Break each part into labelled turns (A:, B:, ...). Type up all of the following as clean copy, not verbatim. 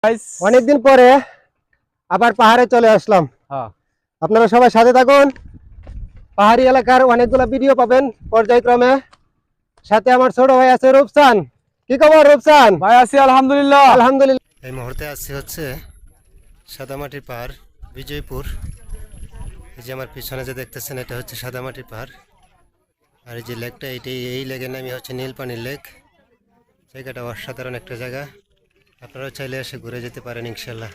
A: অনেকদিন পরে আবার পাহাড়ে চলে আসলাম। আপনারা সবাই সাথে থাকুন। পাহাড়ি এলাকার অনেকগুলো ভিডিও পাবেন পর্যায়ক্রমে। সাথে আমার ছোট ভাই আছে রূপসান। কি খবর রূপসান?
B: ভাই আছি আলহামদুলিল্লাহ।
A: আলহামদুলিল্লাহ। এই মুহূর্তে আছি হচ্ছে সাদামাটির পাহাড়, বিজয়পুর। এই যে আমার পিছনে যে দেখতেছেন এটা হচ্ছে সাদামাটির পাহাড়। আর এই যে লেকটা এই লেকের নামই হচ্ছে নীলপানির লেক। জায়গাটা অসাধারণ একটা জায়গা। আপনারাও চাইলে এসে ঘুরে যেতে পারেন ইনশাল্লাহ।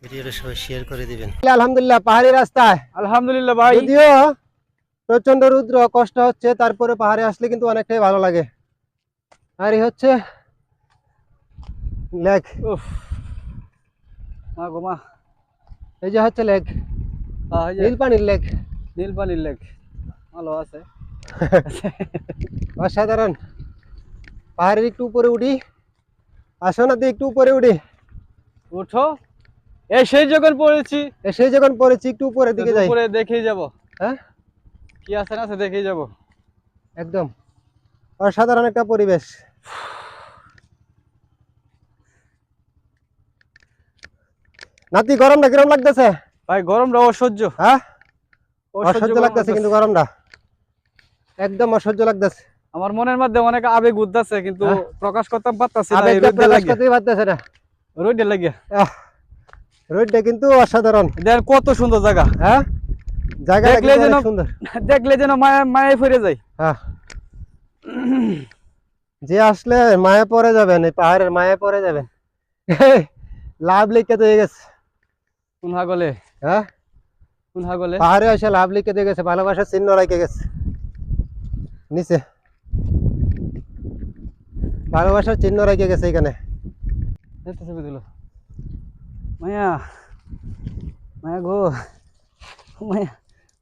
A: ভিডিওটা সবাই শেয়ার করে দিবেন। আলহামদুলিল্লাহ পাহাড়ি রাস্তায়
B: আলহামদুলিল্লাহ ভাই।
A: যদিও প্রচন্ড রুদ্র কষ্ট হচ্ছে, তারপরে পাহাড়ে আসলে কিন্তু অনেকটাই ভালো লাগে। আর এই হচ্ছে লেক। এই যে হচ্ছে লেক, নীলপানির লেক।
B: নীলপানির লেক ভালো আছে।
A: অসাধারণ। পাহাড়ের একটু উপরে উঠি, আসো না একটু উপরে উঠি।
B: উঠো। সেই যখন পড়েছি
A: একটু উপরের দিকে যাই,
B: উপরে দেখেই যাব।
A: হ্যাঁ
B: কি আছে না দেখেই যাব।
A: একদম অসাধারণ একটা পরিবেশ। নাতি গরমটা কিরম লাগতেছে?
B: ভাই গরমটা অসহ্য।
A: হ্যাঁ অসহ্য লাগতেছে, কিন্তু গরমটা একদম অসহ্য লাগতেছে।
B: আমার মনের মধ্যে অনেক আবেগ উঠতেছে, কিন্তু প্রকাশ করতে পারতাছি না।
A: আবেগটা প্রকাশ করতেই পারতেছে না,
B: রোদে লাগে।
A: রোদটা কিন্তু অসাধারণ।
B: দেখেন কত সুন্দর জায়গা।
A: হ্যাঁ জায়গাটা
B: দেখলে যেন
A: সুন্দর,
B: দেখলে যেন মায়ায় পড়ে যায়।
A: হ্যাঁ যে আসলে মায়া পড়ে যাবেন, এই পাহাড়ের মায়া পড়ে যাবেন। লাভ লিখে তো গেছে
B: কোন হাগলে।
A: হ্যাঁ
B: কোন হাগলে
A: পাহাড়ে এসে লাভ লিখে দিয়ে গেছে, ভালোবাসার চিহ্ন রেখে গেছে নিচে, ভালোবাসার চিহ্ন রেখে গেছে এখানে।
B: মায়া মায়া গো, মায়া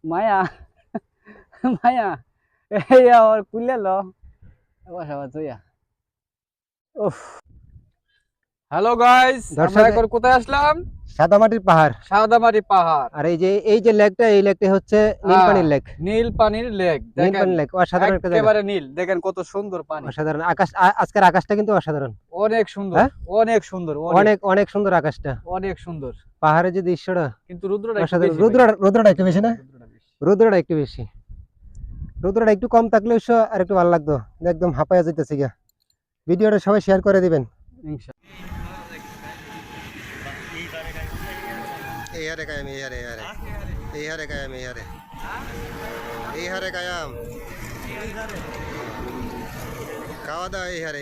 B: মায়া মায়া এই আর কুলে লো বাসা তুইয়া। হ্যালো গাইস, আমরা এখন কোথায় আসলাম?
A: সাদামাটির পাহাড়।
B: সাদামাটি পাহাড়।
A: আর এই যে লেকটা, এই লেকটা হচ্ছে নীলপানির লেক।
B: নীলপানির লেক।
A: নীলপানির লেক অসাধারণ একটা জায়গা,
B: একেবারে নীল। দেখেন কত সুন্দর পানি,
A: অসাধারণ আকাশ। আজকের আকাশটা কিন্তু অসাধারণ,
B: অনেক সুন্দর। অনেক সুন্দর,
A: অনেক সুন্দর আকাশটা,
B: অনেক সুন্দর।
A: পাহাড়ের যে দৃশ্যটা,
B: কিন্তু রুদ্রটা
A: একটু বেশি না? রুদ্রটা একটু বেশি, রুদ্রটা একটু কম থাকলে আর একটু ভালো লাগতো। একদম হাঁপায়া যেতেছে গিয়া। ভিডিওটা সবাই শেয়ার করে দিবেন ইনশাআল্লাহ। এই হারে কায়াম, এই হারে কায়াম, এই হারে কায়াম, খাওয়া দাওয়া এই হারে